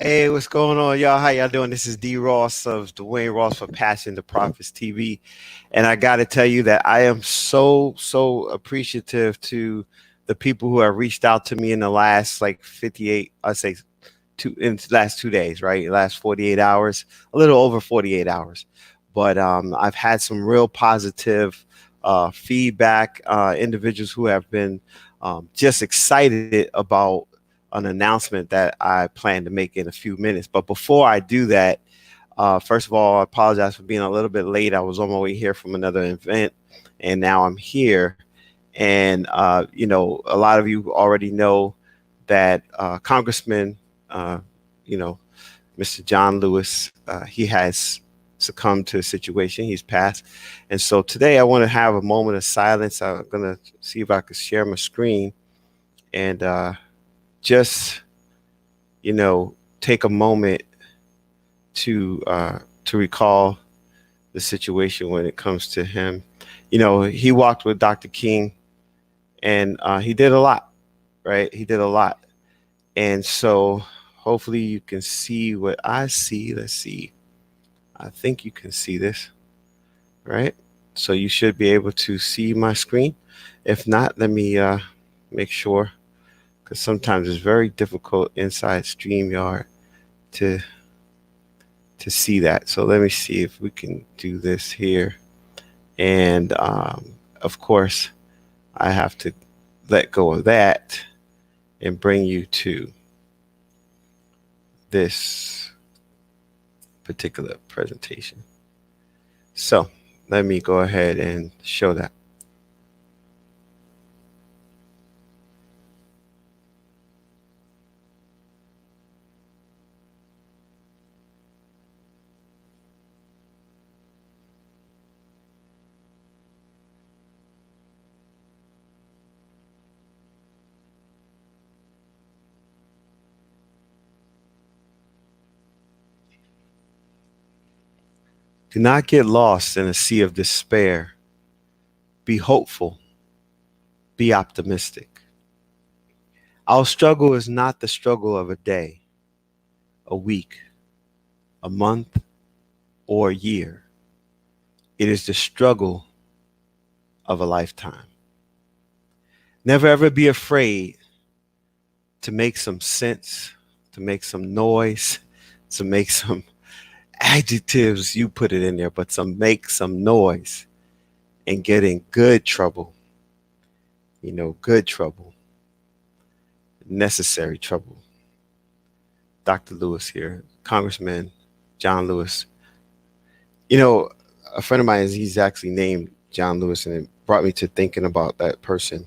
Hey, what's going on, y'all? How y'all doing? This is D-Ross of Dwayne-Ross for Passion2Profits TV. And I got to tell you that I am so appreciative to the people who have reached out to me in the last like 58, I'd say in the last 2 days, right? Last 48 hours, a little over 48 hours. But I've had some real positive feedback, individuals who have been just excited about an announcement that I plan to make in a few minutes. But before I do that, first of all, I apologize for being a little bit late. I was on my way here from another event, and now I'm here. And a lot of you already know that Congressman, uh, you know, Mr. John Lewis, he has succumbed to a situation. He's passed, and so today I want to have a moment of silence. I'm gonna see if I can share my screen and just take a moment to recall the situation when it comes to him. He walked with Dr. King, and he did a lot, right? He did a lot, and so hopefully you can see what I see. Let's see. I think you can see this, right? So you should be able to see my screen. If not, let me make sure, because sometimes it's very difficult inside StreamYard to see that. So let me see if we can do this here. And of course, I have to let go of that and bring you to this particular presentation. So let me go ahead and show that. Do not get lost in a sea of despair. Be hopeful. Be optimistic. Our struggle is not the struggle of a day, a week, a month, or a year. It is the struggle of a lifetime. Never ever be afraid to make some sense, to make some noise, to make some adjectives, you put it in there, but make some noise and get in good trouble. Good trouble, necessary trouble. Dr. Lewis here, Congressman John Lewis. A friend of mine, he's actually named John Lewis, and it brought me to thinking about that person.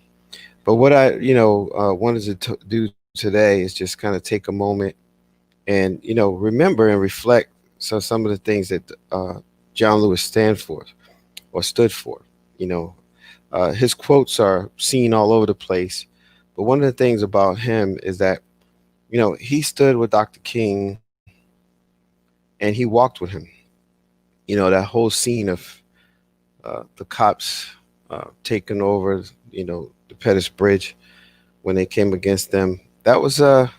But what I, wanted to do today is just kind of take a moment and, remember and reflect some of the things that John Lewis stands for or stood for. His quotes are seen all over the place. But one of the things about him is that, he stood with Dr. King and he walked with him. That whole scene of the cops taking over, the Pettus Bridge when they came against them. That was a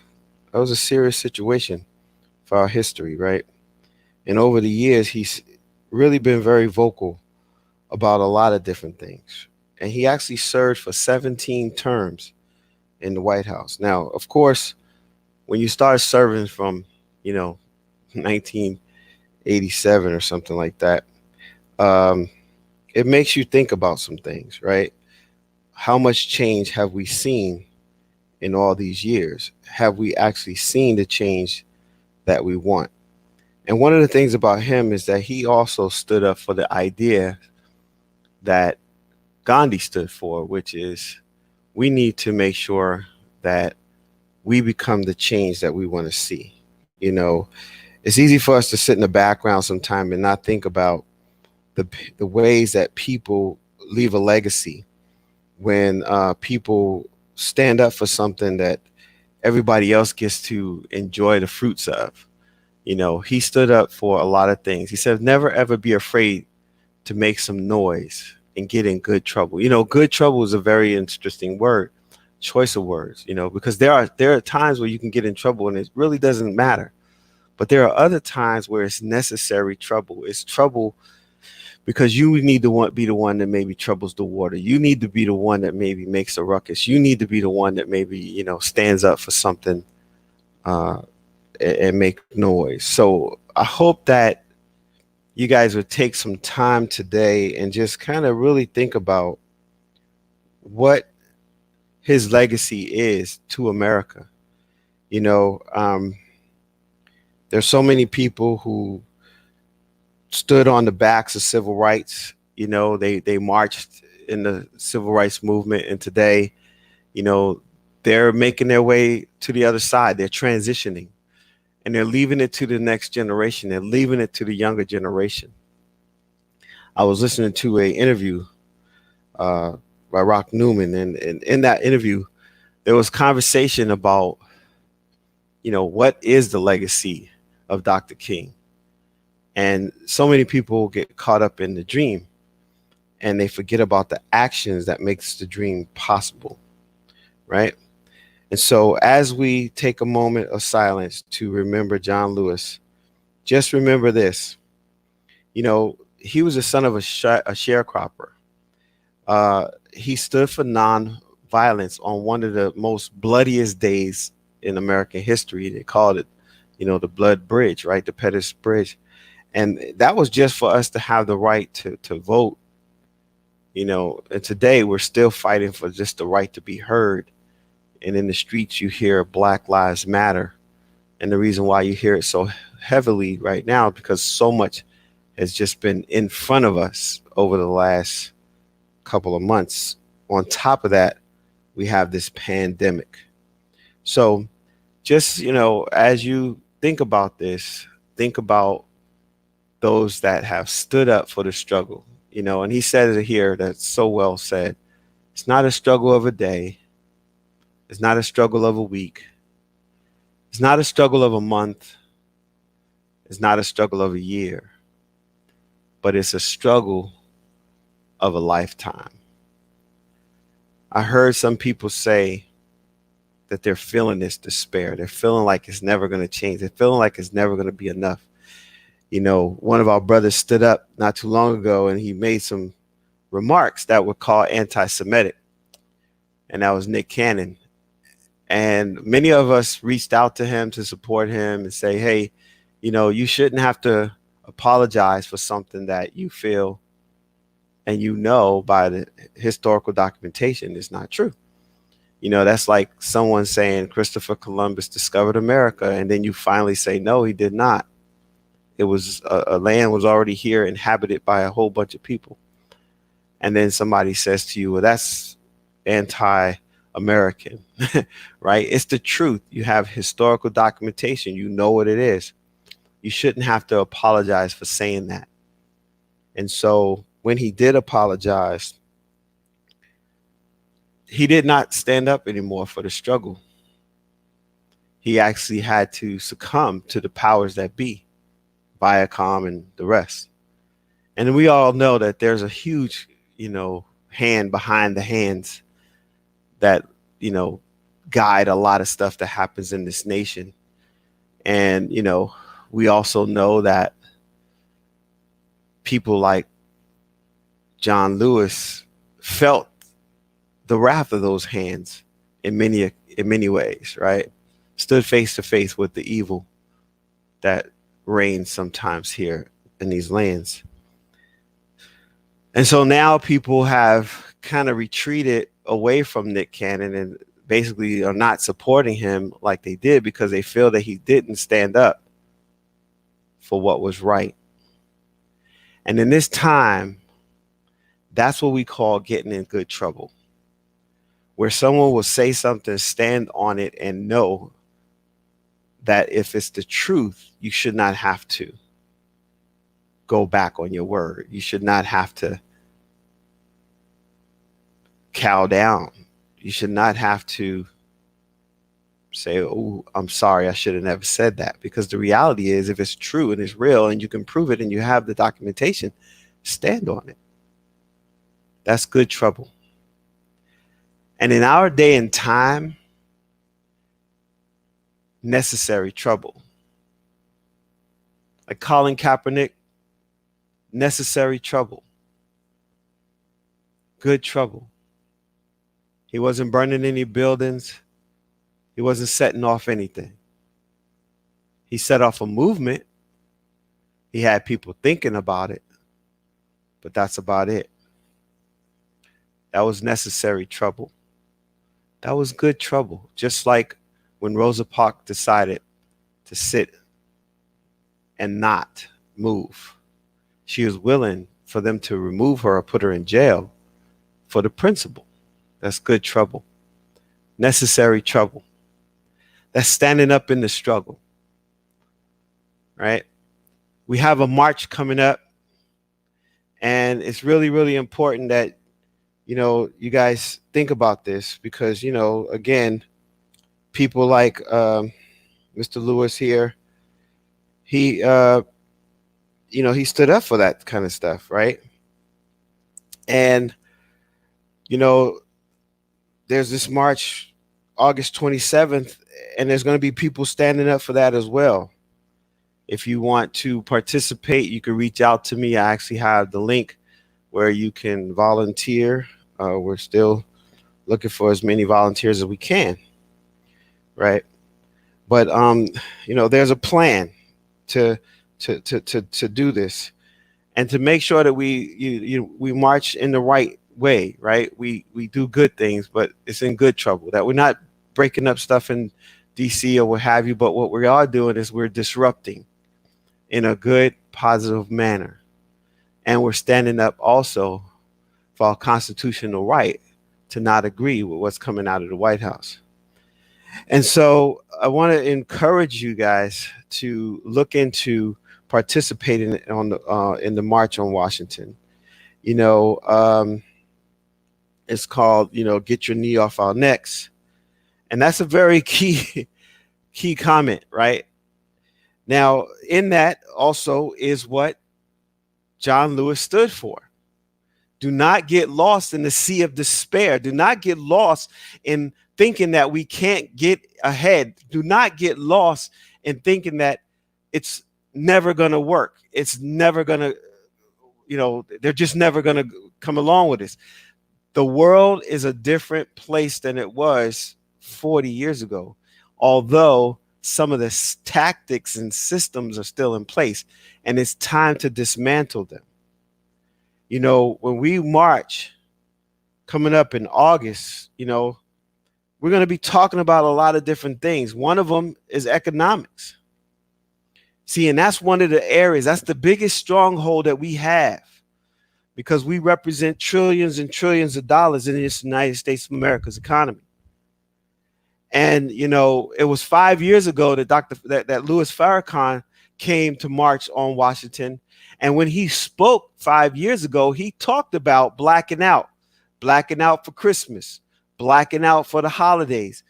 serious situation for our history, right? And over the years, he's really been very vocal about a lot of different things. And he actually served for 17 terms in the White House. Now, of course, when you start serving from, 1987 or something like that, um, it makes you think about some things, right? How much change have we seen in all these years? Have we actually seen the change that we want? And one of the things about him is that he also stood up for the idea that Gandhi stood for, which is we need to make sure that we become the change that we want to see. It's easy for us to sit in the background sometime and not think about the ways that people leave a legacy when people stand up for something that everybody else gets to enjoy the fruits of. He stood up for a lot of things. He said, never ever be afraid to make some noise and get in good trouble. Good trouble is a very interesting word, choice of words, because there are times where you can get in trouble and it really doesn't matter. But there are other times where it's necessary trouble. It's trouble because you need to be the one that maybe troubles the water. You need to be the one that maybe makes a ruckus. You need to be the one that maybe, stands up for something, uh, and make noise. So I hope that you guys would take some time today and just kind of really think about what his legacy is to America. You know, there's so many people who stood on the backs of civil rights. They marched in the civil rights movement, and today, you know, they're making their way to the other side. They're transitioning, and they're leaving it to the next generation. They're leaving it to the younger generation. I was listening to a interview uh, by Rock Newman, and in that interview, there was conversation about, what is the legacy of Dr. King? And so many people get caught up in the dream and they forget about the actions that makes the dream possible, right? And so as we take a moment of silence to remember John Lewis, just remember this. He was the son of a sharecropper. He stood for non-violence on one of the most bloodiest days in American history. They called it, the Blood Bridge, right? The Pettus Bridge. And that was just for us to have the right to vote, and today we're still fighting for just the right to be heard. And in the streets, you hear Black Lives Matter. And the reason why you hear it so heavily right now, because so much has just been in front of us over the last couple of months. On top of that, we have this pandemic. So just, as you think about this, think about those that have stood up for the struggle, and he said it here that's so well said. It's not a struggle of a day. It's not a struggle of a week. It's not a struggle of a month. It's not a struggle of a year, but it's a struggle of a lifetime. I heard some people say that they're feeling this despair. They're feeling like it's never going to change. They're feeling like it's never going to be enough. One of our brothers stood up not too long ago and he made some remarks that were called anti-Semitic. And that was Nick Cannon. And many of us reached out to him to support him and say, hey, you shouldn't have to apologize for something that you feel and by the historical documentation is not true. That's like someone saying Christopher Columbus discovered America, and then you finally say, no, he did not. It was a land was already here, inhabited by a whole bunch of people. And then somebody says to you, well, that's anti-American, right? It's the truth. You have historical documentation. You know what it is. You shouldn't have to apologize for saying that. And so when he did apologize, he did not stand up anymore for the struggle. He actually had to succumb to the powers that be, Viacom and the rest. And we all know that there's a huge, hand behind the hands that, guide a lot of stuff that happens in this nation. And, we also know that people like John Lewis felt the wrath of those hands in many ways, right? Stood face to face with the evil that reigns sometimes here in these lands. And so now people have kind of retreated away from Nick Cannon and basically are not supporting him like they did because they feel that he didn't stand up for what was right. And in this time, that's what we call getting in good trouble, where someone will say something, stand on it, and know that if it's the truth, you should not have to go back on your word. You should not have to cow down. You should not have to say, oh, I'm sorry, I should have never said that. Because the reality is, if it's true and it's real and you can prove it and you have the documentation, stand on it. That's good trouble. And in our day and time, necessary trouble Like Colin Kaepernick, necessary trouble, good trouble. He wasn't burning any buildings. He wasn't setting off anything. He set off a movement. He had people thinking about it, but that's about it. That was necessary trouble. That was good trouble. Just like when Rosa Parks decided to sit and not move. She was willing for them to remove her or put her in jail for the principle. That's good trouble. Necessary trouble. That's standing up in the struggle, right? We have a march coming up, and it's really, really important that, you guys think about this because, again, people like Mr. Lewis here, he, he stood up for that kind of stuff, right? And, there's this march August 27th, and there's going to be people standing up for that as well. If you want to participate, you can reach out to me. I actually have the link where you can volunteer. We're still looking for as many volunteers as we can, right? But there's a plan to do this, and to make sure that we march in the right way, right? We do good things, but it's in good trouble. That we're not breaking up stuff in DC or what have you, but what we are doing is we're disrupting in a good, positive manner. And we're standing up also for our constitutional right to not agree with what's coming out of the White House. And so I want to encourage you guys to look into participating on in the March on Washington. It's called, get your knee off our necks. And that's a very key comment, right? Now, in that also is what John Lewis stood for. Do not get lost in the sea of despair. Do not get lost in thinking that we can't get ahead. Do not get lost in thinking that it's never going to work. It's never going to, they're just never going to come along with this. The world is a different place than it was 40 years ago, although some of the tactics and systems are still in place, and it's time to dismantle them. When we march coming up in August, we're going to be talking about a lot of different things. One of them is economics. See, and that's one of the areas, that's the biggest stronghold that we have, because we represent trillions and trillions of dollars in this United States of America's economy. And, it was 5 years ago that that Louis Farrakhan came to march on Washington. And when he spoke 5 years ago, he talked about blacking out for Christmas, blacking out for the holidays,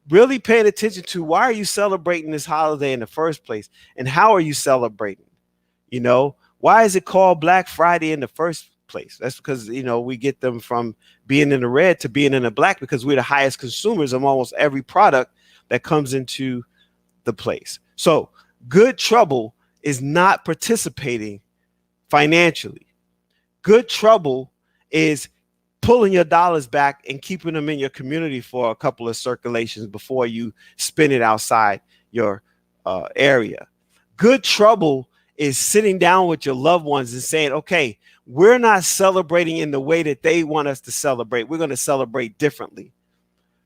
really paying attention to why are you celebrating this holiday in the first place? And how are you celebrating? Why is it called Black Friday in the first place? That's because, we get them from being in the red to being in the black, because we're the highest consumers of almost every product that comes into the place. So good trouble is not participating financially. Good trouble is pulling your dollars back and keeping them in your community for a couple of circulations before you spend it outside your area. Good trouble is sitting down with your loved ones and saying, okay, we're not celebrating in the way that they want us to celebrate. We're going to celebrate differently.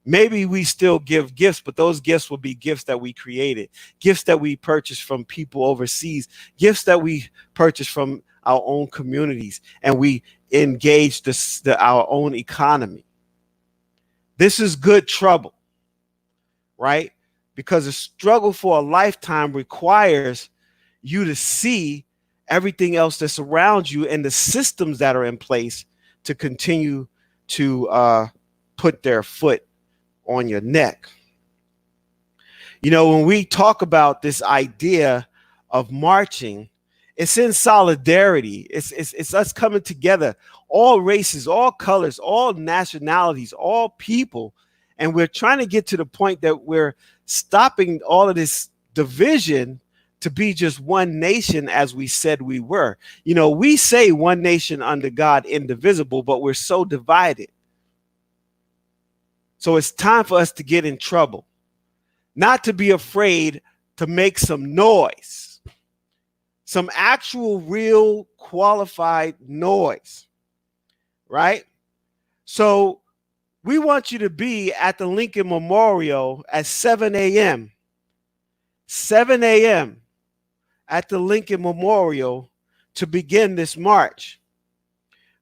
Maybe we still give gifts, but those gifts will be gifts that we created, gifts that we purchased from people overseas, gifts that we purchased from our own communities, and we engage our own economy. This is good trouble, right? Because a struggle for a lifetime requires you to see everything else that's around you and the systems that are in place to continue to put their foot on your neck. When we talk about this idea of marching, it's in solidarity. It's us coming together, all races, all colors, all nationalities, all people. And we're trying to get to the point that we're stopping all of this division to be just one nation as we said we were. You know, we say one nation under God, indivisible, but we're so divided. So it's time for us to get in trouble, not to be afraid to make some noise, some actual, real, qualified noise, right? So we want you to be at the Lincoln Memorial at 7 a.m. 7 a.m. at the Lincoln Memorial to begin this march.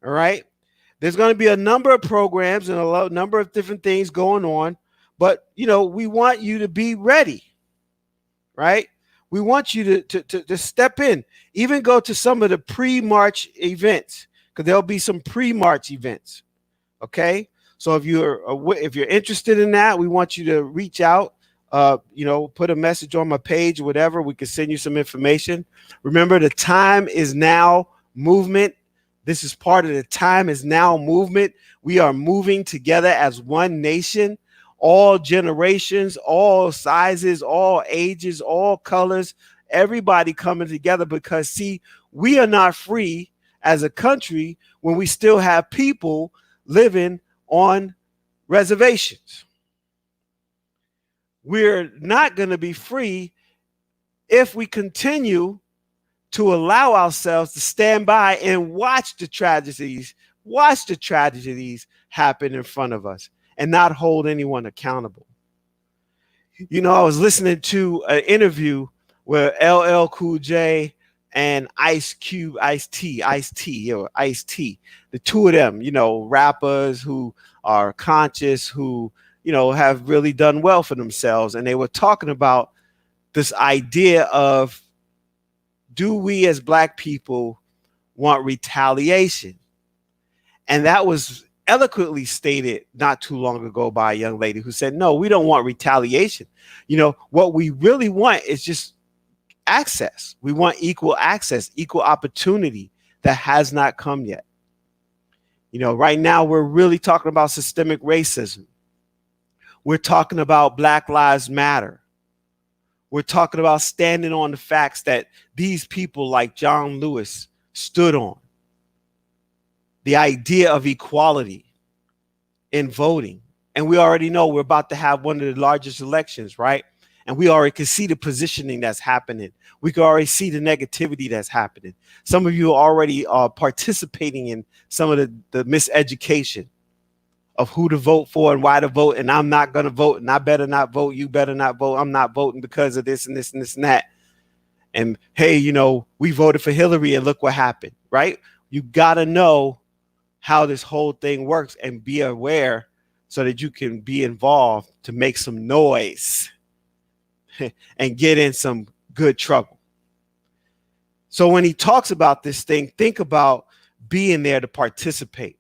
All right. There's going to be a number of programs and a number of different things going on. But, you know, we want you to be ready. Right. We want you to step in, even go to some of the pre-march events, because there'll be some pre-march events. OK, so if you're interested in that, we want you to reach out, you know, put a message on my page or whatever. We can send you some information. Remember, the Time Is Now movement. This is part of the Time Is Now movement. We are moving together as one nation, all generations, all sizes, all ages, all colors, everybody coming together, because, see, we are not free as a country when we still have people living on reservations. We're not going to be free if we continue to allow ourselves to stand by and watch the tragedies happen in front of us and not hold anyone accountable. You know, I was listening to an interview where LL Cool J and Ice-T, the two of them, you know, rappers who are conscious, who, you know, have really done well for themselves. And they were talking about this idea of, do we as Black people want retaliation? And that was eloquently stated not too long ago by a young lady who said, no, we don't want retaliation. You know, what we really want is just access. We want equal access, equal opportunity that has not come yet. You know, right now we're really talking about systemic racism. We're talking about Black Lives Matter. We're talking about standing on the facts that these people like John Lewis stood on. The idea of equality in voting. And we already know we're about to have one of the largest elections, right? And we already can see the positioning that's happening. We can already see the negativity that's happening. Some of you already are participating in some of the miseducation of who to vote for and why to vote. And I'm not going to vote, and I better not vote. You better not vote. I'm not voting because of this and this and this and that. And hey, you know, we voted for Hillary and look what happened, right? You got to know how this whole thing works and be aware so that you can be involved to make some noise and get in some good trouble. So when he talks about this thing, think about being there to participate,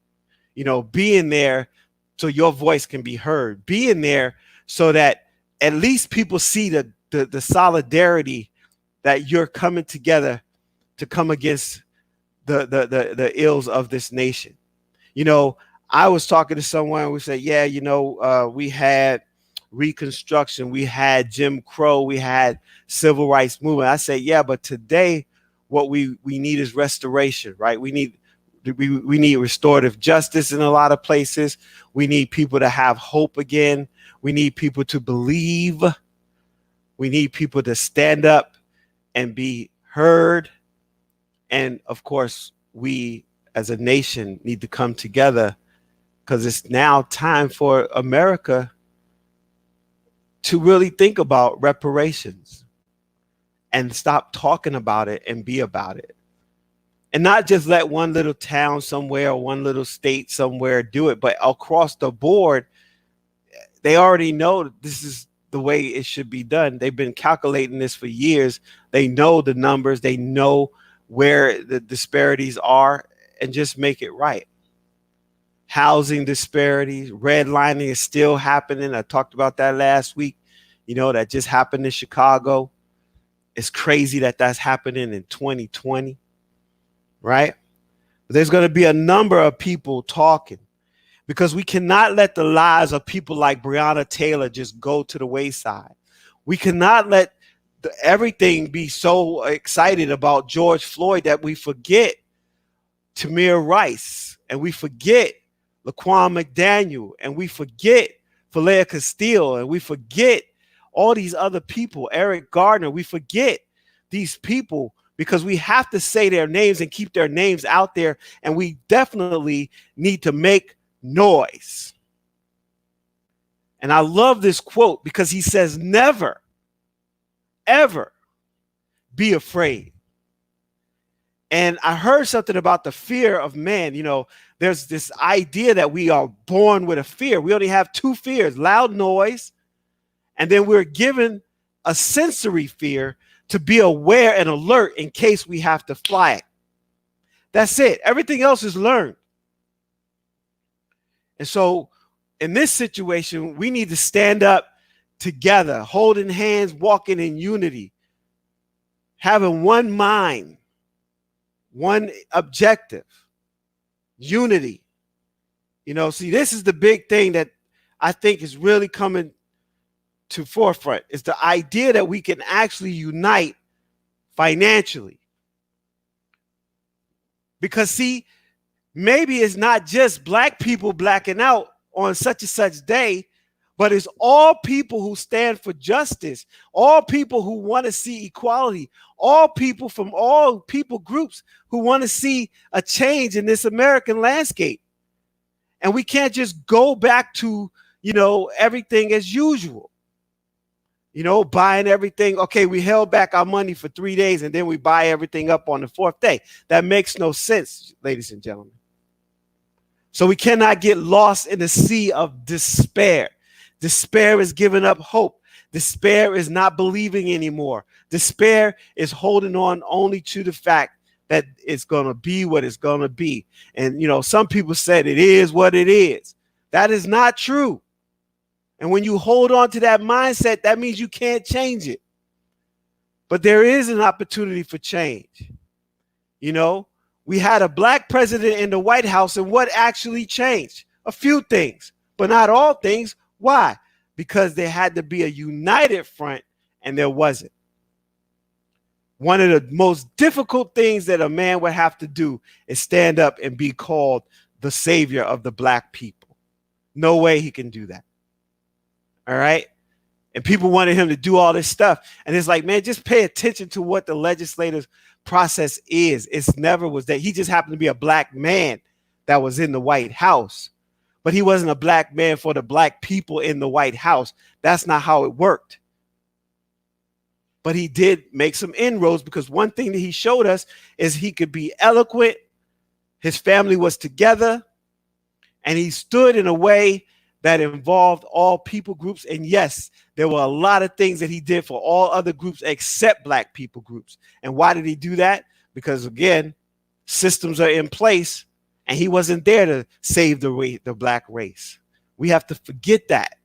you know, being there so your voice can be heard, being there so that at least people see the solidarity that you're coming together to come against the ills of this nation. You know, I was talking to someone, we said, yeah, you know, we had Reconstruction, we had Jim Crow, we had civil rights movement. I say, yeah, but today what we need is restoration, right? We need restorative justice in a lot of places. We need people to have hope again. We need people to believe. We need people to stand up and be heard. And of course, we as a nation need to come together, because it's now time for America to really think about reparations and stop talking about it and be about it. And not just let one little town somewhere or one little state somewhere do it, but across the board, they already know this is the way it should be done. They've been calculating this for years. They know the numbers. They know where the disparities are, and just make it right. Housing disparities, redlining is still happening. I talked about that last week. You know, that just happened in Chicago. It's crazy that that's happening in 2020, right? But there's going to be a number of people talking, because we cannot let the lives of people like Breonna Taylor just go to the wayside. We cannot let everything be so excited about George Floyd that we forget Tamir Rice, and we forget Laquan McDaniel, and we forget Philea Castile, and we forget all these other people, Eric Gardner. We forget these people because we have to say their names and keep their names out there, and we definitely need to make noise. And I love this quote because he says, never, ever be afraid. And I heard something about the fear of man. You know, there's this idea that we are born with a fear. We only have two fears: loud noise, and then we're given a sensory fear to be aware and alert in case we have to fly it. That's it. Everything else is learned. And so in this situation, we need to stand up together, holding hands, walking in unity, having one mind, one objective, unity. You know, see, this is the big thing that I think is really coming to forefront. Is the idea that we can actually unite financially. Because see, maybe it's not just black people blacking out on such and such day, but it's all people who stand for justice, all people who want to see equality, all people from all people groups who want to see a change in this American landscape. And we can't just go back to, you know, everything as usual. You know, buying everything. Okay, we held back our money for 3 days and then we buy everything up on the fourth day. That makes no sense, ladies and gentlemen. So we cannot get lost in the sea of despair. Despair is giving up hope. Despair is not believing anymore. Despair is holding on only to the fact that it's going to be what it's going to be. And, you know, some people said it is what it is. That is not true. And when you hold on to that mindset, that means you can't change it. But there is an opportunity for change. You know, we had a black president in the White House, and what actually changed? A few things, but not all things. Why? Because there had to be a united front, and there wasn't. One of the most difficult things that a man would have to do is stand up and be called the savior of the black people. No way he can do that. All right. And people wanted him to do all this stuff. And it's like, man, just pay attention to what the legislative process is. It's never was that. He just happened to be a black man that was in the White House. But he wasn't a black man for the black people in the White House. That's not how it worked. But he did make some inroads, because one thing that he showed us is he could be eloquent. His family was together, and he stood in a way that involved all people groups. And yes, there were a lot of things that he did for all other groups except black people groups. And why did he do that? Because again, systems are in place, and he wasn't there to save the black race. We have to forget that.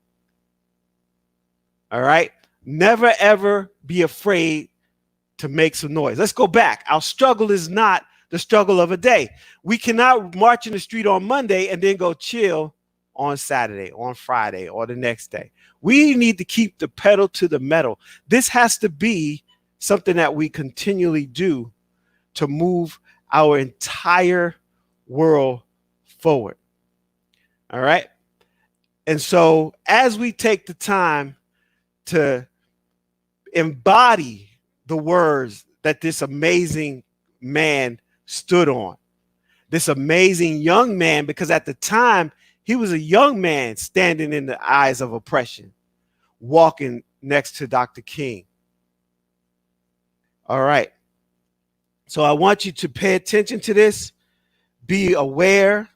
All right. Never, ever be afraid to make some noise. Let's go back. Our struggle is not the struggle of a day. We cannot march in the street on Monday and then go chill on Saturday, on Friday, or the next day. We need to keep the pedal to the metal. This has to be something that we continually do to move our entire world forward. All right. And so as we take the time to embody the words that this amazing man stood on, this amazing young man, because at the time he was a young man standing in the eyes of oppression, walking next to Dr. King. All right. So I want you to pay attention to this, be aware.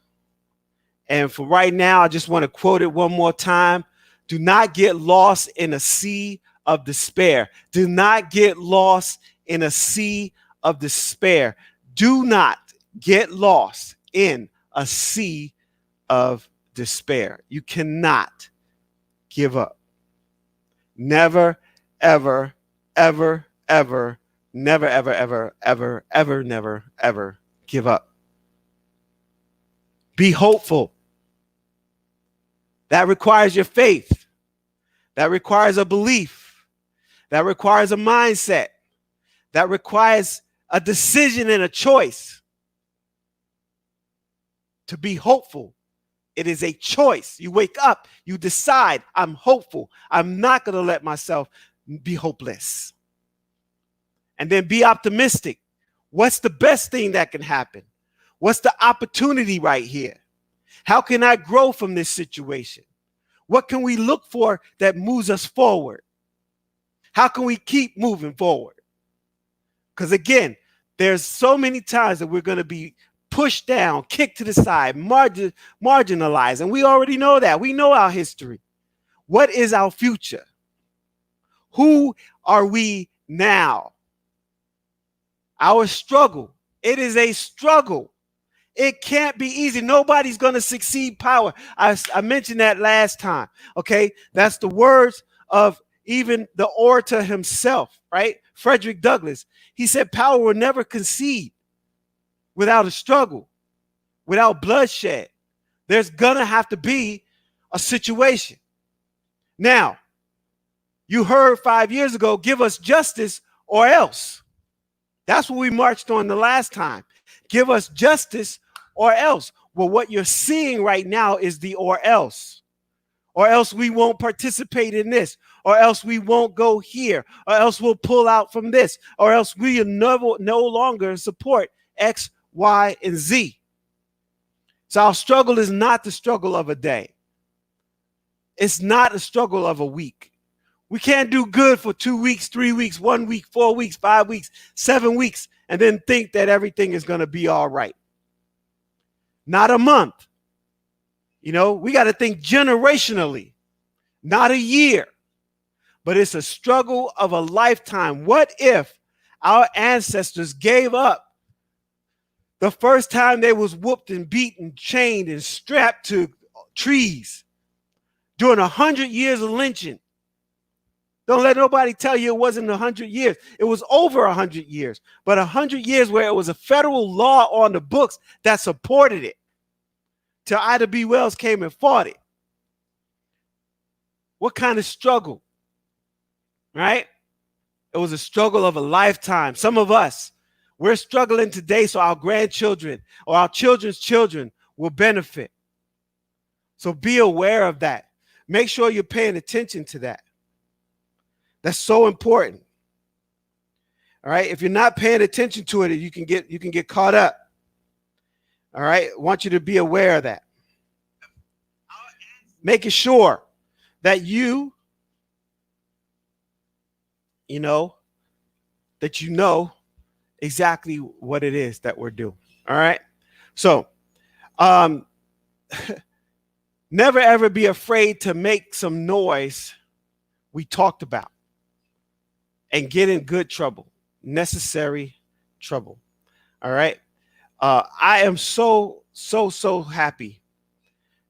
And for right now, I just want to quote it one more time. Do not get lost in a sea of despair. Do not get lost in a sea of despair. Do not get lost in a sea of despair. You cannot give up. Never, ever, ever, ever, never, ever, ever, ever, ever, never, ever give up. Be hopeful. That requires your faith. That requires a belief. That requires a mindset. That requires a decision and a choice. To be hopeful, it is a choice. You wake up, you decide, I'm hopeful. I'm not going to let myself be hopeless. And then be optimistic. What's the best thing that can happen? What's the opportunity right here? How can I grow from this situation? What can we look for that moves us forward? How can we keep moving forward? Because again, there's so many times that we're going to be pushed down, kicked to the side, marginalized. And we already know that. We know our history. What is our future? Who are we now? Our struggle. It is a struggle. It can't be easy. Nobody's going to succeed power. I mentioned that last time. Okay. That's the words of even the orator himself, right? Frederick Douglass. He said power will never concede without a struggle, without bloodshed. There's going to have to be a situation. Now, you heard 5 years ago, give us justice or else. That's what we marched on the last time. Give us justice or else. Well, what you're seeing right now is the or else. Or else we won't participate in this. Or else we won't go here. Or else we'll pull out from this. Or else we will no longer support X, Y, and Z. So our struggle is not the struggle of a day. It's not a struggle of a week. We can't do good for 2 weeks, 3 weeks, 1 week, 4 weeks, 5 weeks, 7 weeks, and then think that everything is going to be all right. Not a month. You know, we got to think generationally, not a year, but it's a struggle of a lifetime. What if our ancestors gave up the first time they was whooped and beaten, chained and strapped to trees during 100 years of lynching? Don't let nobody tell you it wasn't 100 years. It was over 100 years, but 100 years where it was a federal law on the books that supported it. Till Ida B. Wells came and fought it. What kind of struggle, right? It was a struggle of a lifetime. Some of us, we're struggling today so our grandchildren or our children's children will benefit. So be aware of that. Make sure you're paying attention to that. That's so important. All right. If you're not paying attention to it, you can get caught up. All right. I want you to be aware of that. Making sure that you know exactly what it is that we're doing. All right. So never ever be afraid to make some noise we talked about and get in good trouble, necessary trouble. All right. I am so happy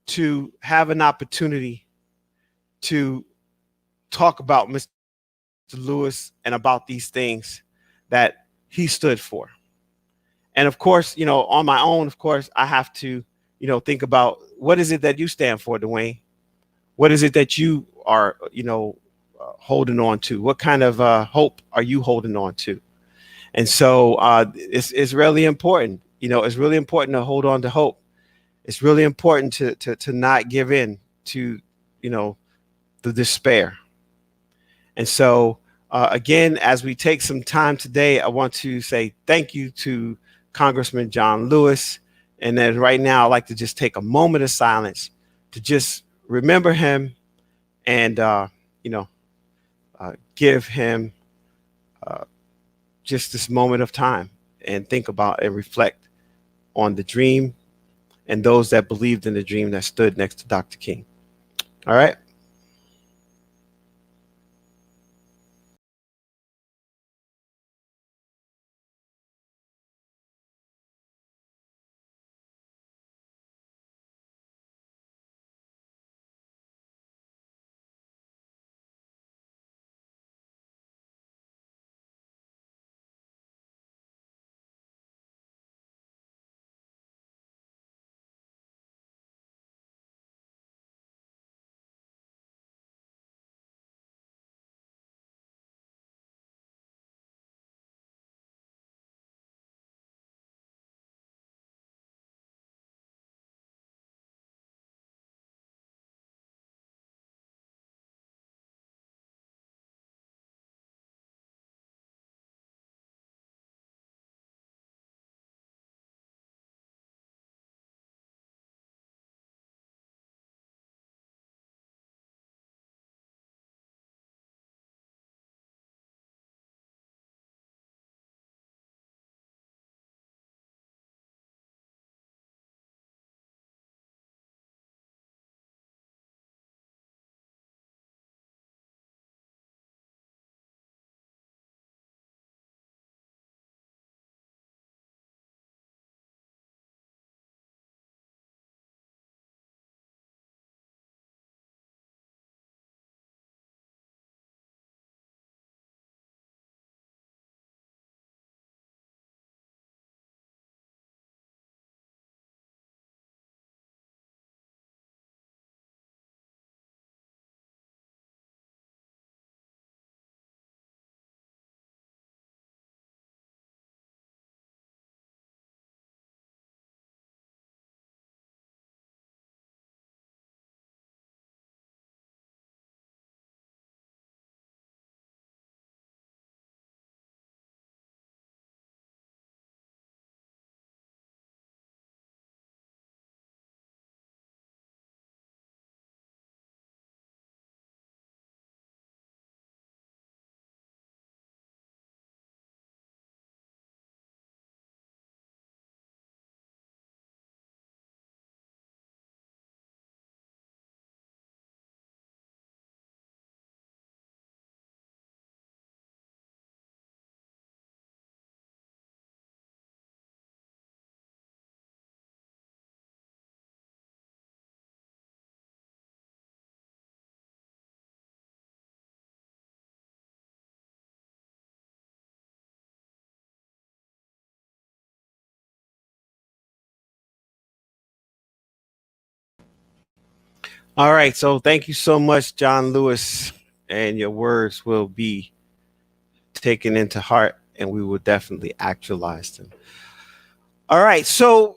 to have an opportunity to talk about Mr. Lewis and about these things that he stood for. And of course, on my own, of course, I have to, think about what is it that you stand for, Dwayne? What is it that you are, holding on to? What kind of hope are you holding on to? And so it's really important. It's really important to hold on to hope. It's really important to not give in to, the despair. And so, again, as we take some time today, I want to say thank you to Congressman John Lewis. And then right now, I'd like to just take a moment of silence to just remember him and, give him just this moment of time and think about and reflect on the dream and those that believed in the dream that stood next to Dr. King. All right. All right. So thank you so much, John Lewis. And your words will be taken into heart and we will definitely actualize them. All right. So,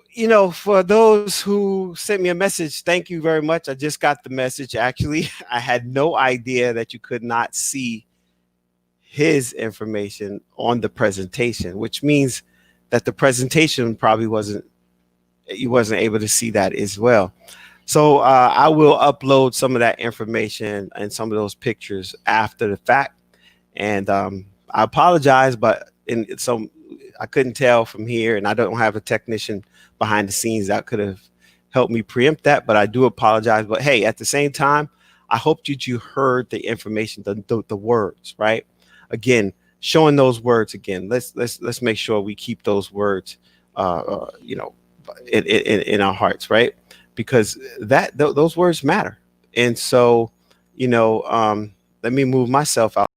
for those who sent me a message, thank you very much. I just got the message. Actually, I had no idea that you could not see his information on the presentation, which means that the presentation probably you wasn't able to see that as well. So I will upload some of that information and some of those pictures after the fact. And I apologize, but in some I couldn't tell from here, and I don't have a technician behind the scenes that could have helped me preempt that. But I do apologize. But hey, at the same time, I hope that you heard the information, the words, right? Again, showing those words again. Let's make sure we keep those words, you know, in our hearts, right? Because those words matter. And so, let me move myself out.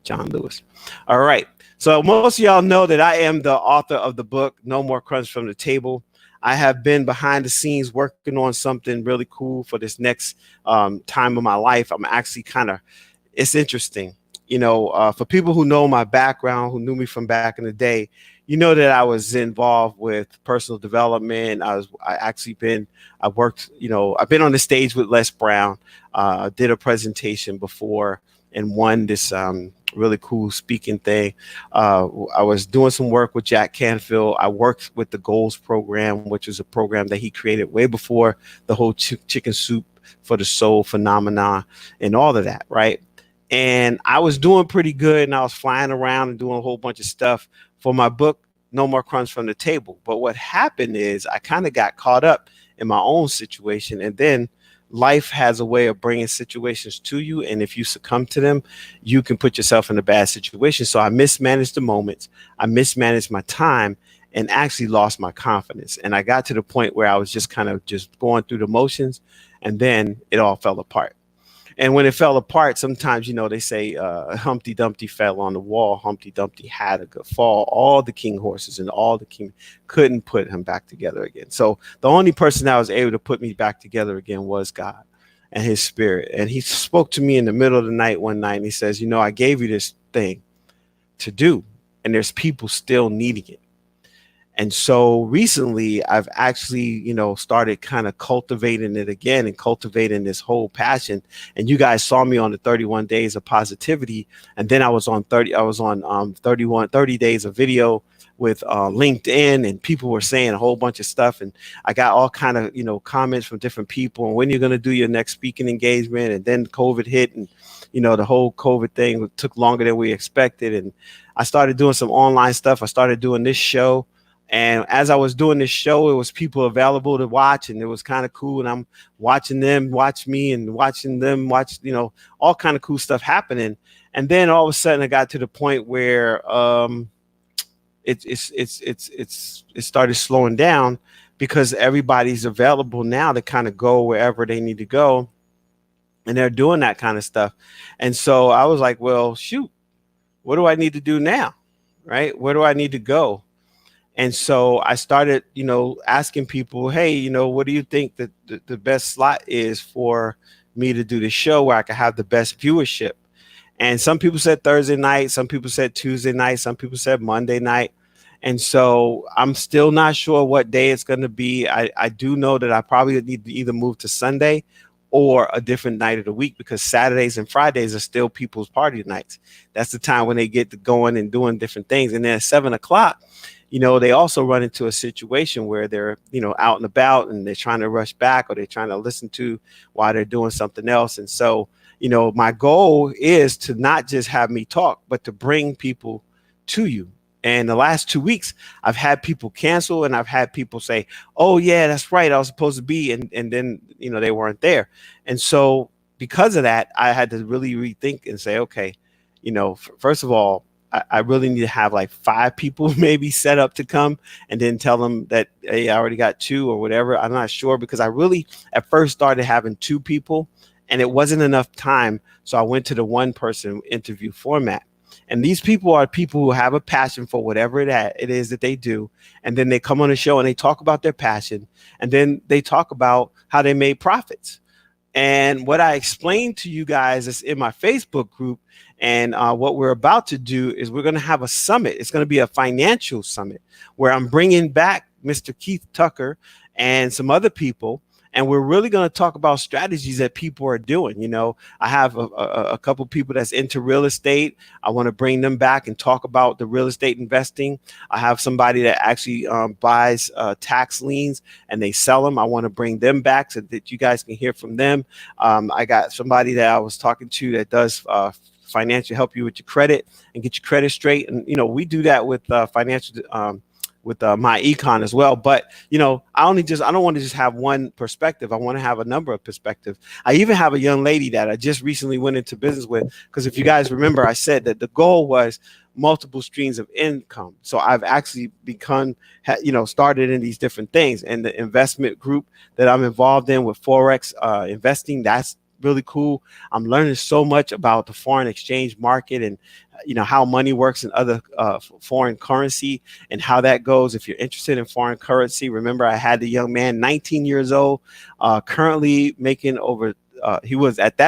John Lewis. All right. So most of y'all know that I am the author of the book, No More Crumbs from the Table. I have been behind the scenes working on something really cool for this next time of my life. I'm actually it's interesting. For people who know my background, who knew me from back in the day, you know that I was involved with personal development. I worked, I've been on the stage with Les Brown, did a presentation before and won this really cool speaking thing. I was doing some work with Jack Canfield. I worked with the Goals program, which is a program that he created way before the whole chicken soup for the soul phenomenon and all of that, right? And I was doing pretty good, and I was flying around and doing a whole bunch of stuff for my book, No More Crumbs from the Table. But what happened is I kind of got caught up in my own situation, and then life has a way of bringing situations to you, and if you succumb to them, you can put yourself in a bad situation. So I mismanaged the moments, I mismanaged my time, and actually lost my confidence. And I got to the point where I was just kind of just going through the motions, and then it all fell apart. And when it fell apart, sometimes, they say Humpty Dumpty fell on the wall. Humpty Dumpty had a good fall. All the king horses and all the king couldn't put him back together again. So the only person that was able to put me back together again was God and his spirit. And he spoke to me in the middle of the night one night, and he says, I gave you this thing to do, and there's people still needing it. And so recently I've actually, started kind of cultivating it again and cultivating this whole passion. And you guys saw me on the 31 days of positivity. And then I was on 30 days of video with LinkedIn, and people were saying a whole bunch of stuff. And I got all kind of, comments from different people, and when you're going to do your next speaking engagement. And then COVID hit, and, the whole COVID thing took longer than we expected. And I started doing some online stuff. I started doing this show. And as I was doing this show, it was people available to watch, and it was kind of cool. And I'm watching them watch me, and watching them watch, all kind of cool stuff happening. And then all of a sudden, I got to the point where it started slowing down, because everybody's available now to kind of go wherever they need to go, and they're doing that kind of stuff. And so I was like, well, shoot, what do I need to do now, right? Where do I need to go? And so I started, asking people, hey, what do you think that the best slot is for me to do the show where I can have the best viewership? And some people said Thursday night, some people said Tuesday night, some people said Monday night. And so I'm still not sure what day it's going to be. I do know that I probably need to either move to Sunday or a different night of the week, because Saturdays and Fridays are still people's party nights. That's the time when they get to going and doing different things. And then at 7 o'clock, they also run into a situation where they're, out and about, and they're trying to rush back, or they're trying to listen to while they're doing something else. And so, my goal is to not just have me talk, but to bring people to you. And the last 2 weeks, I've had people cancel, and I've had people say, "Oh yeah, that's right, I was supposed to be," and then they weren't there. And so because of that, I had to really rethink and say, okay, first of all, I really need to have like 5 people maybe set up to come, and then tell them that, hey, I already got 2 or whatever. I'm not sure, because I really at first started having 2 people, and it wasn't enough time. So I went to the one person interview format. And these people are people who have a passion for whatever it is that they do. And then they come on the show and they talk about their passion. And then they talk about how they made profits. And what I explained to you guys is in my Facebook group. And what we're about to do is we're going to have a summit. It's going to be a financial summit where I'm bringing back Mr. Keith Tucker and some other people. And we're really going to talk about strategies that people are doing. I have a couple people that's into real estate. I want to bring them back and talk about the real estate investing. I have somebody that actually buys tax liens and they sell them. I want to bring them back so that you guys can hear from them. I got somebody that I was talking to that does financial, help you with your credit and get your credit straight. And, we do that with financial with my econ as well. But, I don't want to just have one perspective. I want to have a number of perspectives. I even have a young lady that I just recently went into business with, because if you guys remember, I said that the goal was multiple streams of income. So I've actually started in these different things. And the investment group that I'm involved in with Forex investing, that's really cool. I'm learning so much about the foreign exchange market and how money works in other foreign currency and how that goes. If you're interested in foreign currency, remember I had the young man, 19 years old, currently making over he was making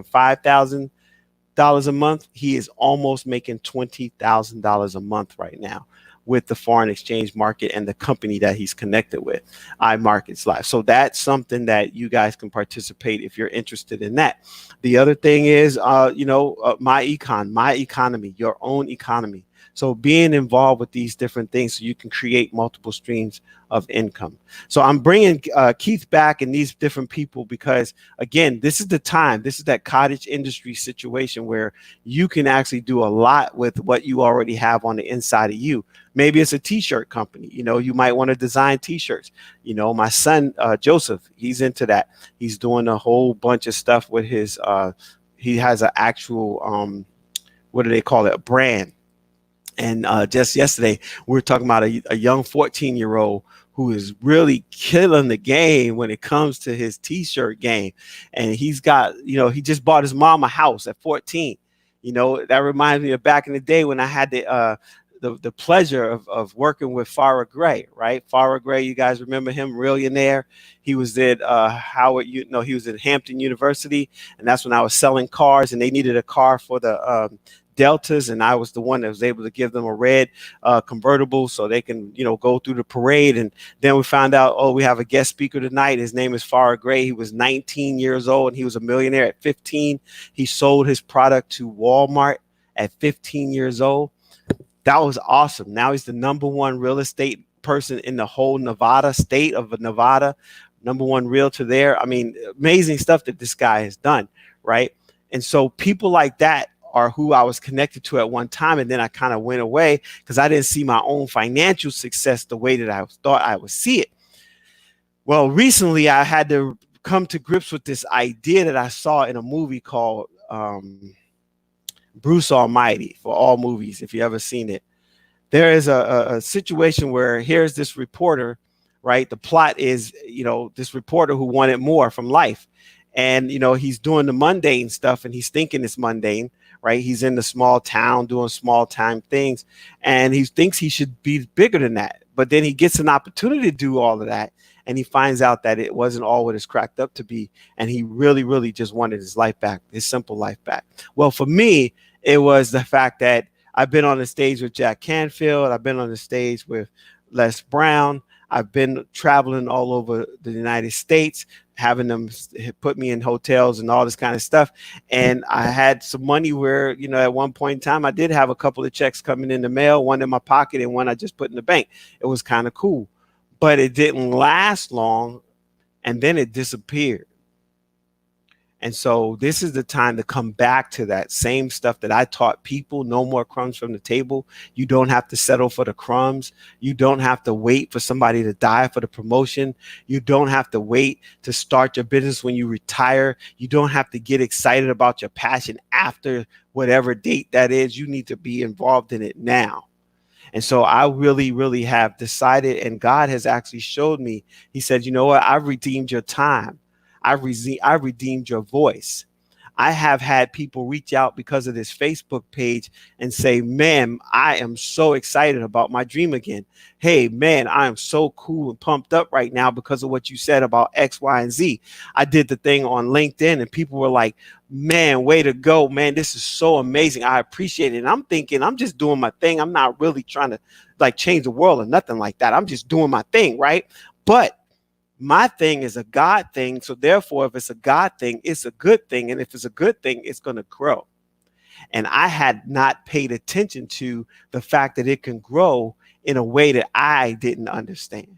$5,000 a month. He is almost making $20,000 a month right now with the foreign exchange market and the company that he's connected with, iMarkets Live. So that's something that you guys can participate if you're interested in that. The other thing is, my economy, your own economy. So being involved with these different things so you can create multiple streams of income. So I'm bringing Keith back and these different people because, again, this is the time. This is that cottage industry situation where you can actually do a lot with what you already have on the inside of you. Maybe it's a t-shirt company. You might want to design t-shirts. My son, Joseph, he's into that. He's doing a whole bunch of stuff with his, he has an actual, what do they call it? A brand. And just yesterday, we were talking about a young 14-year-old who is really killing the game when it comes to his t-shirt game. And he's got, he just bought his mom a house at 14. That reminds me of back in the day when I had the pleasure of working with Farrah Gray, right? Farrah Gray, you guys remember him, Millionaire. He was at Howard, he was at Hampton University. And that's when I was selling cars and they needed a car for the Deltas, and I was the one that was able to give them a red convertible so they can, go through the parade. And then we found out, oh, we have a guest speaker tonight. His name is Farrah Gray. He was 19 years old and he was a millionaire at 15. He sold his product to Walmart at 15 years old. That was awesome. Now he's the #1 real estate person in the whole Nevada state of Nevada, #1 realtor there. I mean, amazing stuff that this guy has done, right? And so people like that are who I was connected to at one time. And then I kind of went away because I didn't see my own financial success the way that I thought I would see it. Well, recently I had to come to grips with this idea that I saw in a movie called Bruce Almighty, for all movies, if you ever seen it. There is a situation where here's this reporter, right? The plot is, this reporter who wanted more from life. And, he's doing the mundane stuff and he's thinking it's mundane, right? He's in the small town doing small time things and he thinks he should be bigger than that. But then he gets an opportunity to do all of that. And he finds out that it wasn't all what it's cracked up to be. And he really, really just wanted his life back, his simple life back. Well, for me, it was the fact that I've been on the stage with Jack Canfield. I've been on the stage with Les Brown. I've been traveling all over the United States, having them put me in hotels and all this kind of stuff. And I had some money where, at one point in time, I did have a couple of checks coming in the mail, one in my pocket and one I just put in the bank. It was kind of cool, but it didn't last long. And then it disappeared. And so this is the time to come back to that same stuff that I taught people. No more crumbs from the table. You don't have to settle for the crumbs. You don't have to wait for somebody to die for the promotion. You don't have to wait to start your business when you retire. You don't have to get excited about your passion after whatever date that is. You need to be involved in it now. And so I really, really have decided, and God has actually showed me. He said, you know what? I've redeemed your time. I've redeemed your voice. I have had people reach out because of this Facebook page and say, man, I am so excited about my dream again. Hey, man, I am so cool and pumped up right now because of what you said about X, Y, and Z. I did the thing on LinkedIn and people were like, man, way to go, man. This is so amazing. I appreciate it. And I'm thinking, I'm just doing my thing. I'm not really trying to like change the world or nothing like that. I'm just doing my thing, right? But my thing is a God thing. So therefore, if it's a God thing, it's a good thing. And if it's a good thing, it's going to grow. And I had not paid attention to the fact that it can grow in a way that I didn't understand.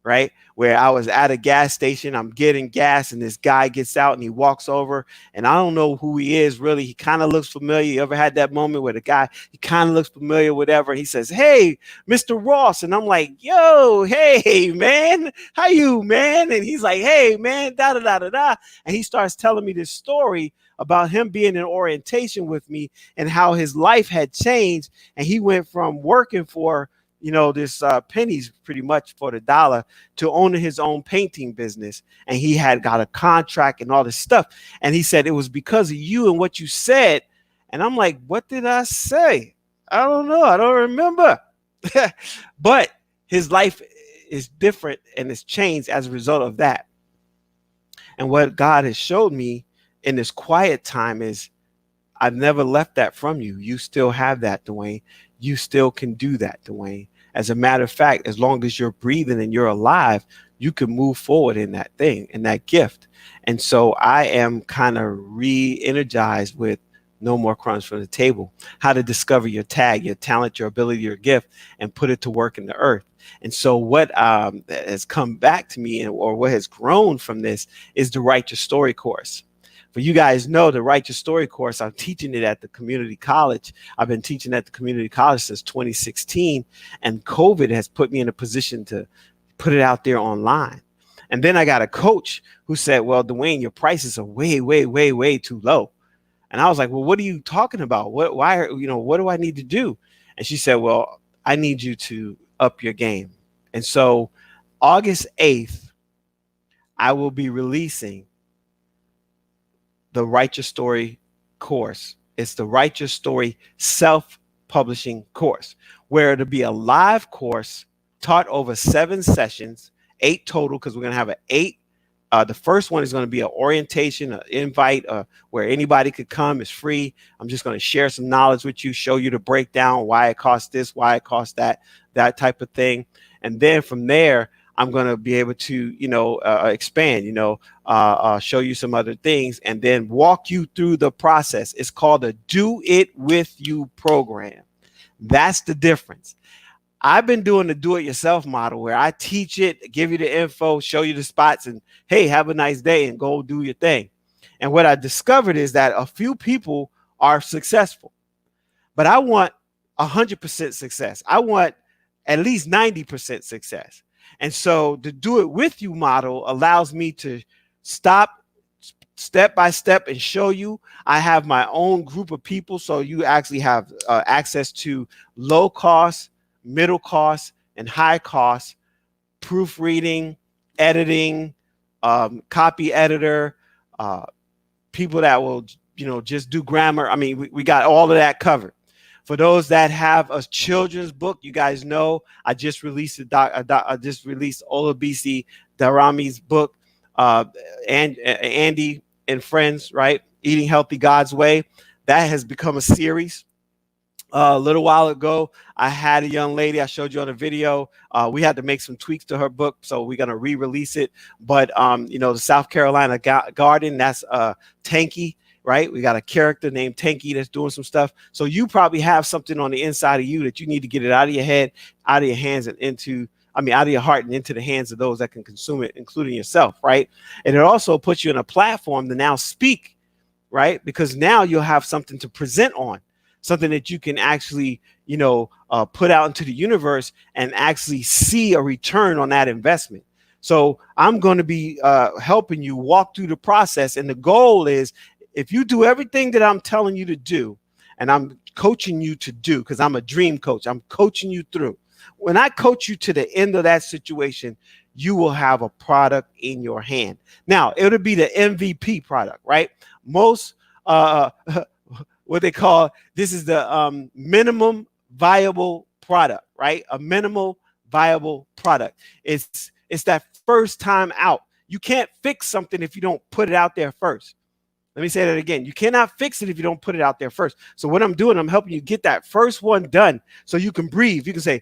Right? Where I was at a gas station, I'm getting gas, and this guy gets out and he walks over, and I don't know who he is really. He kind of looks familiar. You ever had that moment where the guy, he kind of looks familiar, whatever. He says, hey, Mr. Ross. And I'm like, yo, hey, man, how you, man? And he's like, hey, man, da da da da da. And he starts telling me this story about him being in orientation with me and how his life had changed. And he went from working for this pennies pretty much for the dollar to owning his own painting business. And he had got a contract and all this stuff. And he said, it was because of you and what you said. And I'm like, what did I say? I don't know. I don't remember. But his life is different and it's changed as a result of that. And what God has showed me in this quiet time is I've never left that from you. You still have that, Dwayne. You still can do that, Dwayne. As a matter of fact, as long as you're breathing and you're alive, you can move forward in that thing, in that gift. And so I am kind of re-energized with no more crumbs from the table, how to discover your tag, your talent, your ability, your gift, and put it to work in the earth. And so what has come back to me or what has grown from this is the Write Your Story course. For you guys know, the Write Your Story course, I'm teaching it at the community college. I've been teaching at the community college since 2016, and COVID has put me in a position to put it out there online. And then I got a coach who said, well, Dwayne, your prices are way, way, way, way too low. And I was like, well, what are you talking about? What do I need to do? And she said, well, I need you to up your game. And so August 8th, I will be releasing the Write Your Story course. It's the Write Your Story self-publishing course, where it'll be a live course taught over 7 sessions, 8 total, because we're going to have the first one is going to be an orientation, an invite, where anybody could come. It's free. I'm just going to share some knowledge with you, show you the breakdown, why it costs this, why it costs that type of thing. And then from there, I'm going to be able to, expand, show you some other things and then walk you through the process. It's called a Do It With You program. That's the difference. I've been doing the do it yourself model where I teach it, give you the info, show you the spots, and hey, have a nice day and go do your thing. And what I discovered is that a few people are successful, but I want 100% success. I want at least 90% success. And so the do it with you model allows me to stop step by step and show you. I have my own group of people. So you actually have access to low cost, middle cost, and high cost proofreading, editing, copy editor, people that will, just do grammar. I mean, we got all of that covered. For those that have a children's book, you guys know I just released I just released Olabisi Darami's book, and Andy and Friends, right? Eating Healthy God's Way. That has become a series. A little while ago, I had a young lady I showed you on a video. We had to make some tweaks to her book, so we're gonna re-release it. But the South Carolina Garden, that's Tanky. Right? We got a character named Tanky that's doing some stuff. So you probably have something on the inside of you that you need to get it out of your head, out of your hands, and into out of your heart and into the hands of those that can consume it, including yourself, right? And it also puts you in a platform to now speak, right? Because now you'll have something to present on, something that you can actually, put out into the universe and actually see a return on that investment. So I'm going to be helping you walk through the process. And the goal is, if you do everything that I'm telling you to do, and I'm coaching you to do, because I'm a dream coach, I'm coaching you through. When I coach you to the end of that situation, you will have a product in your hand. Now, it'll be the MVP product, right? Most, what they call, this is the minimum viable product, right? A minimal viable product. It's that first time out. You can't fix something if you don't put it out there first. Let me say that again. You cannot fix it if you don't put it out there first. So what I'm doing, I'm helping you get that first one done so you can breathe. You can say,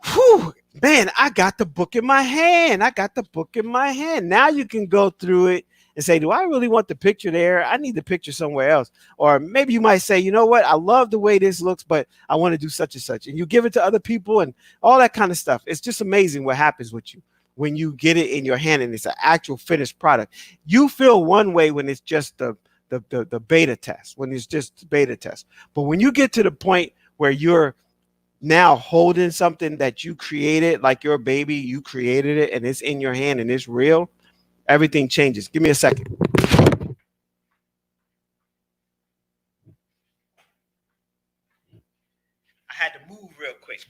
whew, man, I got the book in my hand. I got the book in my hand. Now you can go through it and say, do I really want the picture there? I need the picture somewhere else. Or maybe you might say, you know what? I love the way this looks, but I want to do such and such. And you give it to other people and all that kind of stuff. It's just amazing what happens with you when you get it in your hand and it's an actual finished product. You feel one way when it's just the beta test, when it's just the beta test. But when you get to the point where you're now holding something that you created, like your baby, you created it and it's in your hand and it's real, everything changes. Give me a second. I had to move real quick.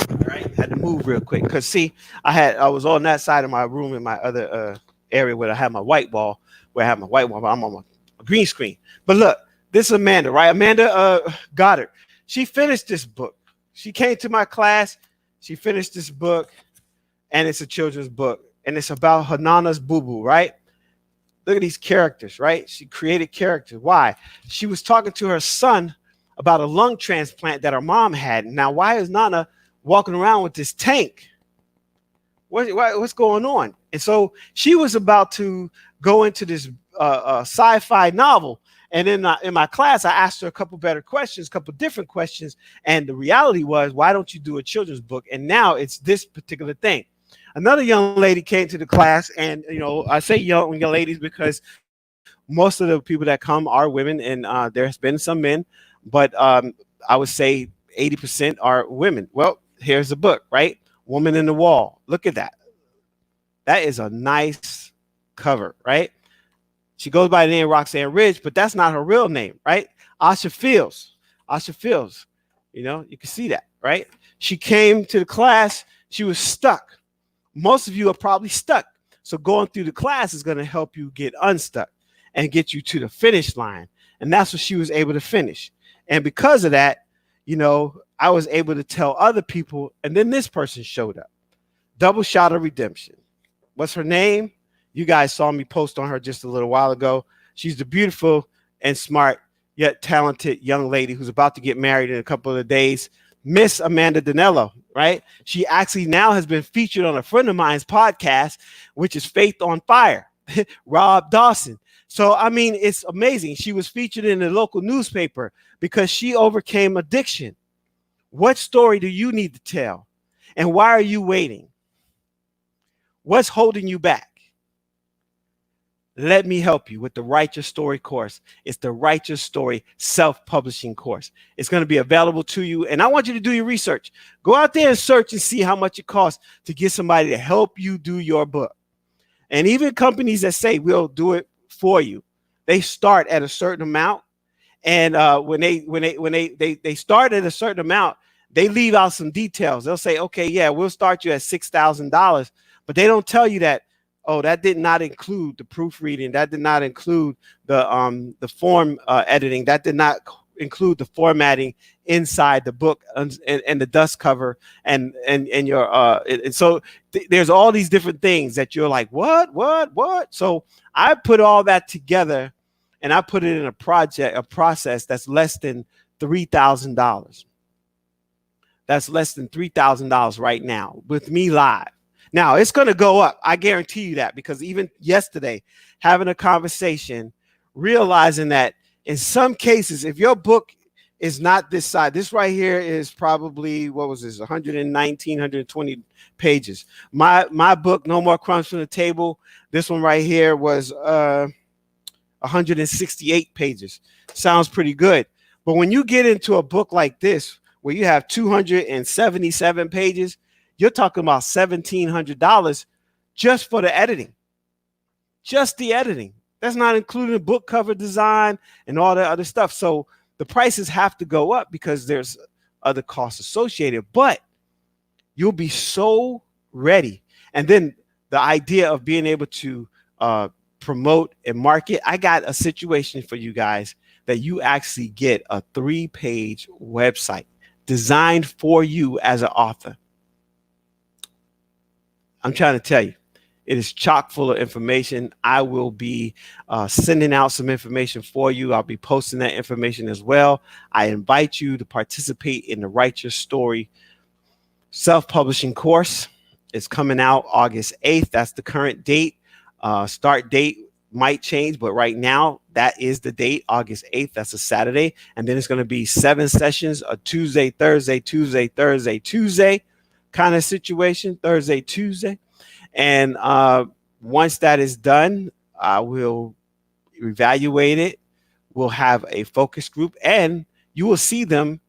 All right. Had to move real quick. Because see, I was on that side of my room in my other area where I had my white wall, but I'm on a green screen. But look, this is Amanda, right? Amanda Goddard. She finished this book. She came to my class. She finished this book, and it's a children's book. And it's about Hanana's boo-boo, right? Look at these characters, right? She created characters. Why? She was talking to her son about a lung transplant that her mom had. Now, why is Nana walking around with this tank? What's going on? And so she was about to go into this sci-fi novel. And in my class, I asked her a couple different questions. And the reality was, why don't you do a children's book? And now it's this particular thing. Another young lady came to the class, and I say young ladies because most of the people that come are women, and there has been some men, but I would say 80% are women. Well, here's the book, right? Woman in the Wall. Look at that. That is a nice cover, right? She goes by the name Roxanne Ridge, but that's not her real name, right? Asha Fields. You can see that, right? She came to the class. She was stuck. Most of you are probably stuck. So going through the class is going to help you get unstuck and get you to the finish line. And that's what she was able to finish. And because of that, I was able to tell other people. And then this person showed up. Double Shot of Redemption. What's her name? You guys saw me post on her just a little while ago. She's the beautiful and smart yet talented young lady who's about to get married in a couple of days. Miss Amanda Danello, right? She actually now has been featured on a friend of mine's podcast, which is Faith on Fire, Rob Dawson. So, it's amazing. She was featured in the local newspaper because she overcame addiction. What story do you need to tell? And why are you waiting? What's holding you back? Let me help you with the Write Your Story course. It's the Write Your Story self-publishing course. It's going to be available to you. And I want you to do your research. Go out there and search and see how much it costs to get somebody to help you do your book. And even companies that say we'll do it for you, they start at a certain amount. And when they start at a certain amount, they leave out some details. They'll say, okay, yeah, we'll start you at $6,000. But they don't tell you that, oh, that did not include the proofreading. That did not include the form editing. That did not include the formatting inside the book and the dust cover and your and so there's all these different things that you're like, what? So I put all that together and I put it in a process that's less than $3,000. That's less than $3,000 right now with me live. Now, it's going to go up. I guarantee you that, because even yesterday, having a conversation, realizing that in some cases, if your book is not this side. This right here is probably, what was this, 119, 120 pages. My book, No More Crumbs from the Table, this one right here was 168 pages. Sounds pretty good. But when you get into a book like this, where you have 277 pages, you're talking about $1,700 just for the editing. Just the editing. That's not including the book cover design and all the other stuff. So the prices have to go up because there's other costs associated, but you'll be so ready. And then the idea of being able to promote and market, I got a situation for you guys that you actually get a 3-page website designed for you as an author. I'm trying to tell you, it is chock full of information. I will be sending out some information for you. I'll be posting that information as well. I invite you to participate in the Write Your Story self-publishing course. It's coming out August 8th. That's the current date. Start date might change, but right now that is the date, August 8th. That's a Saturday. And then it's going to be 7 sessions, a Tuesday, Thursday, Tuesday, Thursday, Tuesday kind of situation, Thursday, Tuesday. And once that is done, I will evaluate it. We'll have a focus group and you will see them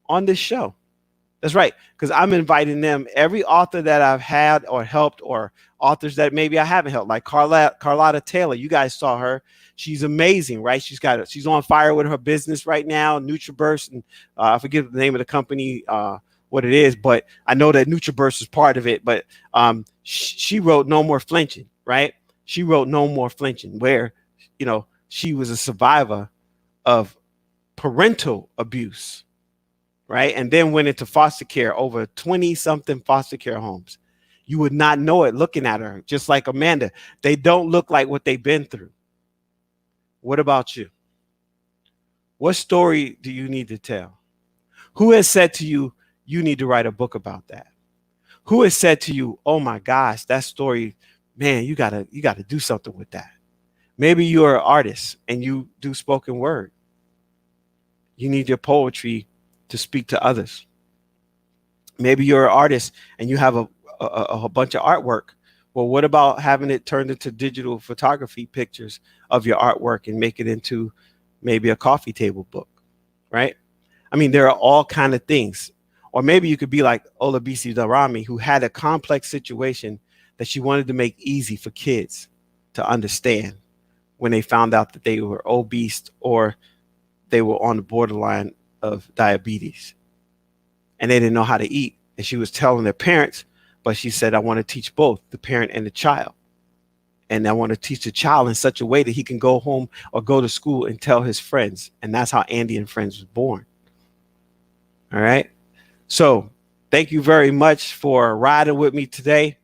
on this show. That's right, because I'm inviting them, every author that I've had or helped, or authors that maybe I haven't helped, like Carlotta Taylor. You guys saw her. She's amazing, right? She's on fire with her business right now, NutriBurst, and I forget the name of the company, what it is, but I know that NutriBurst is part of it. But she wrote No More Flinching, right? She wrote No More Flinching, where, she was a survivor of parental abuse, right? And then went into foster care, over 20 something foster care homes. You would not know it looking at her, just like Amanda. They don't look like what they've been through. What about you? What story do you need to tell? Who has said to you, you need to write a book about that? Who has said to you, oh my gosh, that story, man, you gotta do something with that. Maybe you're an artist and you do spoken word. You need your poetry to speak to others. Maybe you're an artist and you have a bunch of artwork. Well, what about having it turned into digital photography pictures of your artwork and make it into maybe a coffee table book, right? I mean, there are all kind of things. Or maybe you could be like Olabisi Darami, who had a complex situation that she wanted to make easy for kids to understand when they found out that they were obese or they were on the borderline of diabetes and they didn't know how to eat. And she was telling their parents, but she said, I want to teach both the parent and the child. And I want to teach the child in such a way that he can go home or go to school and tell his friends. And that's how Andy and Friends was born. All right. So thank you very much for riding with me today.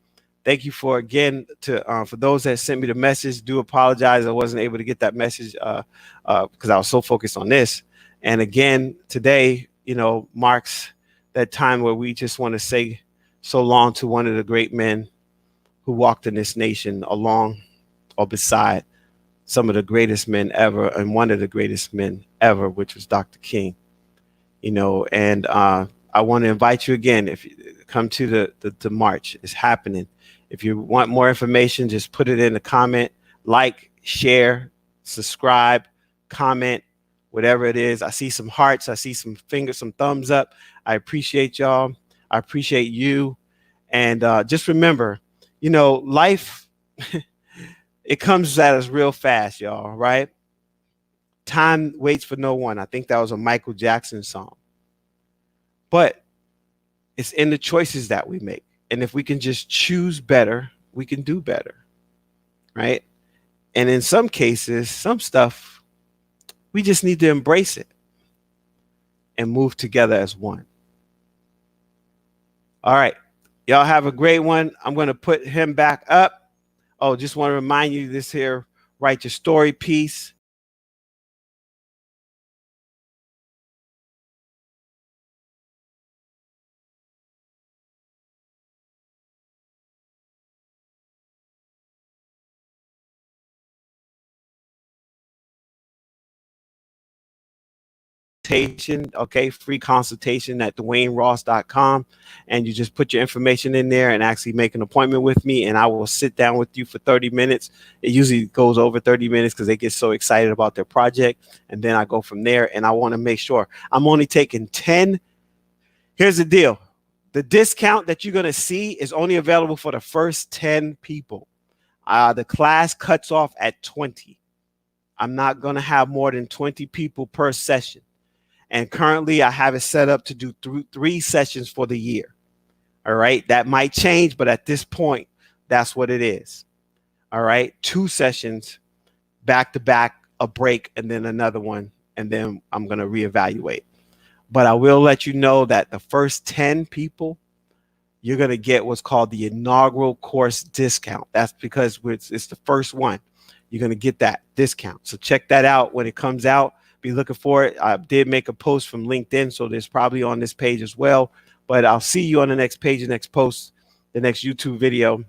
Thank you for those that sent me the message. Do apologize. I wasn't able to get that message because I was so focused on this. And again, today, marks that time where we just want to say so long to one of the great men who walked in this nation along or beside some of the greatest men ever, and one of the greatest men ever, which was Dr. King. And I want to invite you again, if you come to the march. It's happening. If you want more information, just put it in the comment, like, share, subscribe, comment, whatever it is. I see some hearts. I see some fingers, some thumbs up. I appreciate y'all. I appreciate you. And just remember, life, it comes at us real fast, y'all, right? Time waits for no one. I think that was a Michael Jackson song. But it's in the choices that we make. And if we can just choose better, we can do better, right? And in some cases, some stuff, we just need to embrace it and move together as one. All right. Y'all have a great one. I'm going to put him back up. Oh, just want to remind you this here, Write Your Story piece. consultation, okay, free consultation at Dwayne-Ross.com, and you just put your information in there and actually make an appointment with me, and I will sit down with you for 30 minutes. It usually goes over 30 minutes because they get so excited about their project, and then I go from there, and I want to make sure I'm only taking 10. Here's the deal. The discount that you're going to see is only available for the first 10 people. The class cuts off at 20. I'm not going to have more than 20 people per session. And currently I have it set up to do three sessions for the year. All right. That might change, but at this point, that's what it is. All right. 2 sessions back to back, a break, and then another one. And then I'm going to reevaluate. But I will let you know that the first 10 people, you're going to get what's called the inaugural course discount. That's because it's the first one. You're going to get that discount. So check that out when it comes out. Be looking for it. I did make a post from LinkedIn, so there's probably on this page as well. But I'll see you on the next page, the next post, the next YouTube video.